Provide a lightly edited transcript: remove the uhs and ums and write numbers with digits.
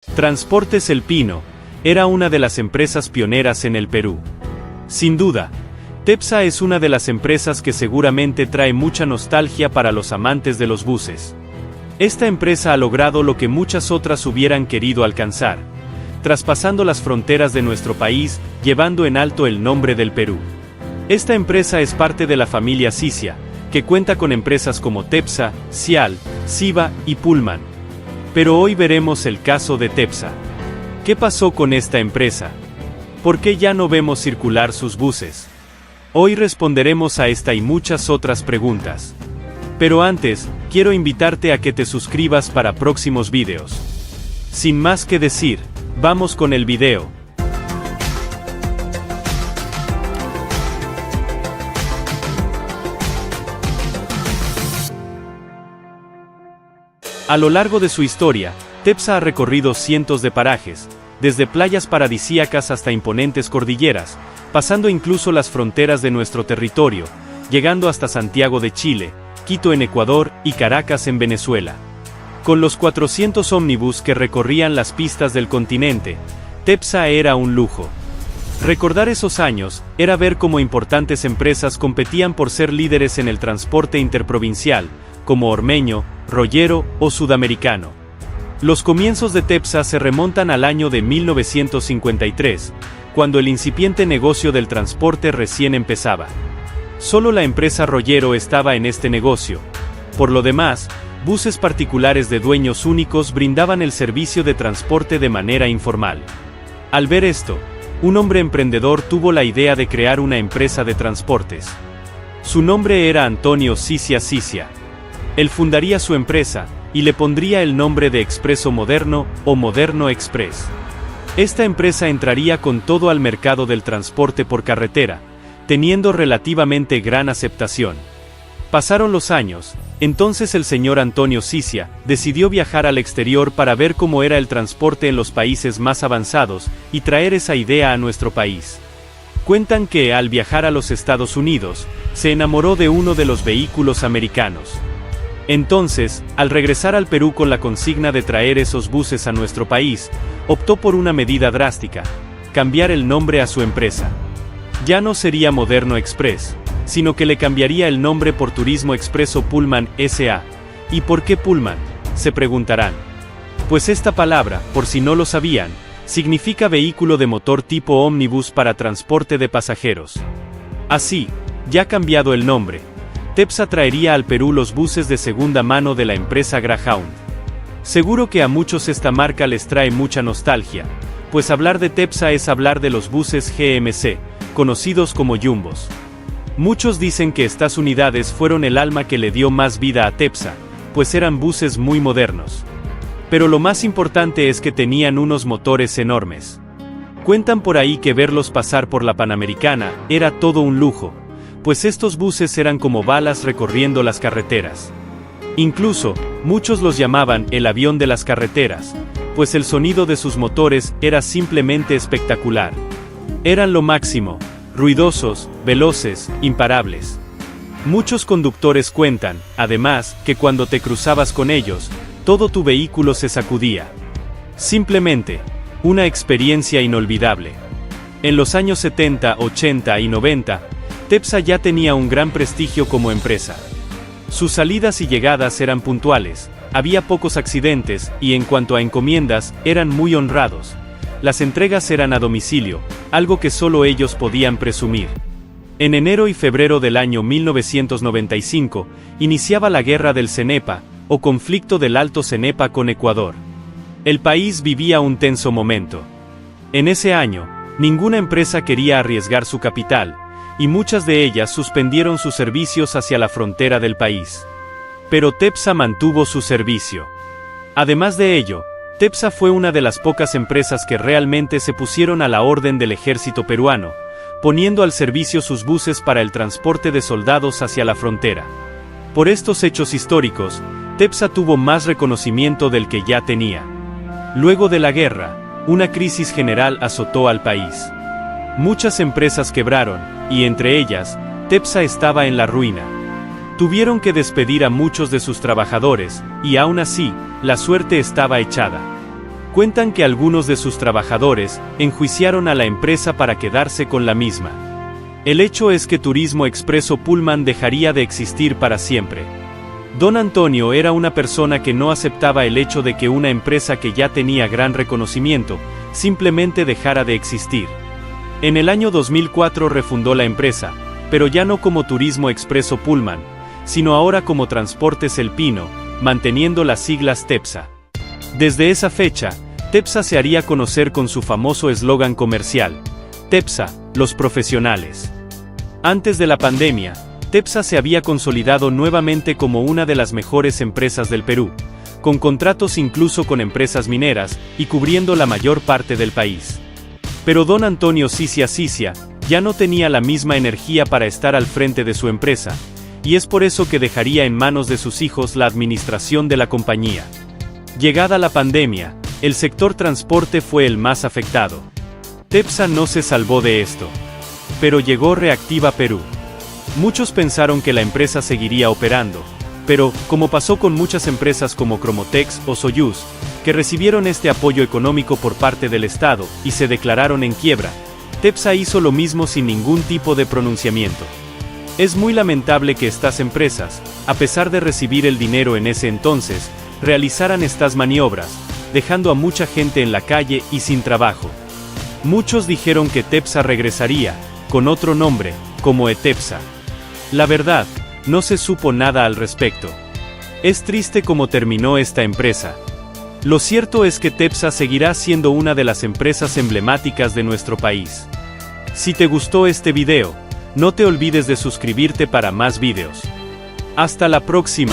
Transportes El Pino era una de las empresas pioneras en el Perú. Sin duda, Tepsa es una de las empresas que seguramente trae mucha nostalgia para los amantes de los buses. Esta empresa ha logrado lo que muchas otras hubieran querido alcanzar, traspasando las fronteras de nuestro país, llevando en alto el nombre del Perú. Esta empresa es parte de la familia Cicia, que cuenta con empresas como Tepsa, Cial, Siva y Pullman. Pero hoy veremos el caso de Tepsa. ¿Qué pasó con esta empresa? ¿Por qué ya no vemos circular sus buses? Hoy responderemos a esta y muchas otras preguntas. Pero antes, quiero invitarte a que te suscribas para próximos videos. Sin más que decir, vamos con el video. A lo largo de su historia, Tepsa ha recorrido cientos de parajes, desde playas paradisíacas hasta imponentes cordilleras, pasando incluso las fronteras de nuestro territorio, llegando hasta Santiago de Chile, Quito en Ecuador y Caracas en Venezuela. Con los 400 ómnibus que recorrían las pistas del continente, Tepsa era un lujo. Recordar esos años era ver cómo importantes empresas competían por ser líderes en el transporte interprovincial, como Ormeño, Rollero o Sudamericano. Los comienzos de Tepsa se remontan al año de 1953, cuando el incipiente negocio del transporte recién empezaba. Solo la empresa Rollero estaba en este negocio. Por lo demás, buses particulares de dueños únicos brindaban el servicio de transporte de manera informal. Al ver esto, un hombre emprendedor tuvo la idea de crear una empresa de transportes. Su nombre era Antonio Cicia Cicia. Él fundaría su empresa, y le pondría el nombre de Expreso Moderno, o Moderno Express. Esta empresa entraría con todo al mercado del transporte por carretera, teniendo relativamente gran aceptación. Pasaron los años, entonces el señor Antonio Cicia decidió viajar al exterior para ver cómo era el transporte en los países más avanzados, y traer esa idea a nuestro país. Cuentan que, al viajar a los Estados Unidos, se enamoró de uno de los vehículos americanos. Entonces, al regresar al Perú con la consigna de traer esos buses a nuestro país, optó por una medida drástica: cambiar el nombre a su empresa. Ya no sería Moderno Express, sino que le cambiaría el nombre por Turismo Expreso Pullman S.A. ¿Y por qué Pullman?, se preguntarán. Pues esta palabra, por si no lo sabían, significa vehículo de motor tipo ómnibus para transporte de pasajeros. Así, ya cambiado el nombre, Tepsa traería al Perú los buses de segunda mano de la empresa Greyhound. Seguro que a muchos esta marca les trae mucha nostalgia, pues hablar de Tepsa es hablar de los buses GMC, conocidos como Jumbos. Muchos dicen que estas unidades fueron el alma que le dio más vida a Tepsa, pues eran buses muy modernos. Pero lo más importante es que tenían unos motores enormes. Cuentan por ahí que verlos pasar por la Panamericana era todo un lujo, pues estos buses eran como balas recorriendo las carreteras. Incluso, muchos los llamaban el avión de las carreteras, pues el sonido de sus motores era simplemente espectacular. Eran lo máximo, ruidosos, veloces, imparables. Muchos conductores cuentan, además, que cuando te cruzabas con ellos, todo tu vehículo se sacudía. Simplemente, una experiencia inolvidable. En los años 70, 80 y 90, Tepsa ya tenía un gran prestigio como empresa. Sus salidas y llegadas eran puntuales, había pocos accidentes, y en cuanto a encomiendas, eran muy honrados. Las entregas eran a domicilio, algo que solo ellos podían presumir. En enero y febrero del año 1995, iniciaba la guerra del Cenepa, o conflicto del Alto Cenepa con Ecuador. El país vivía un tenso momento. En ese año, ninguna empresa quería arriesgar su capital, y muchas de ellas suspendieron sus servicios hacia la frontera del país. Pero Tepsa mantuvo su servicio. Además de ello, Tepsa fue una de las pocas empresas que realmente se pusieron a la orden del ejército peruano, poniendo al servicio sus buses para el transporte de soldados hacia la frontera. Por estos hechos históricos, Tepsa tuvo más reconocimiento del que ya tenía. Luego de la guerra, una crisis general azotó al país. Muchas empresas quebraron, y entre ellas, Tepsa estaba en la ruina. Tuvieron que despedir a muchos de sus trabajadores, y aún así, la suerte estaba echada. Cuentan que algunos de sus trabajadores enjuiciaron a la empresa para quedarse con la misma. El hecho es que Turismo Expreso Pullman dejaría de existir para siempre. Don Antonio era una persona que no aceptaba el hecho de que una empresa que ya tenía gran reconocimiento, simplemente dejara de existir. En el año 2004 refundó la empresa, pero ya no como Turismo Expreso Pullman, sino ahora como Transportes El Pino, manteniendo las siglas TEPSA. Desde esa fecha, TEPSA se haría conocer con su famoso eslogan comercial, TEPSA, los profesionales. Antes de la pandemia, TEPSA se había consolidado nuevamente como una de las mejores empresas del Perú, con contratos incluso con empresas mineras y cubriendo la mayor parte del país. Pero don Antonio Cicia ya no tenía la misma energía para estar al frente de su empresa, y es por eso que dejaría en manos de sus hijos la administración de la compañía. Llegada la pandemia, el sector transporte fue el más afectado. TEPSA no se salvó de esto. Pero llegó Reactiva Perú. Muchos pensaron que la empresa seguiría operando, pero, como pasó con muchas empresas como Cromotex o Soyuz, que recibieron este apoyo económico por parte del Estado y se declararon en quiebra, TEPSA hizo lo mismo sin ningún tipo de pronunciamiento. Es muy lamentable que estas empresas, a pesar de recibir el dinero en ese entonces, realizaran estas maniobras, dejando a mucha gente en la calle y sin trabajo. Muchos dijeron que TEPSA regresaría, con otro nombre, como ETEPSA. La verdad, no se supo nada al respecto. Es triste cómo terminó esta empresa. Lo cierto es que TEPSA seguirá siendo una de las empresas emblemáticas de nuestro país. Si te gustó este video, no te olvides de suscribirte para más videos. Hasta la próxima.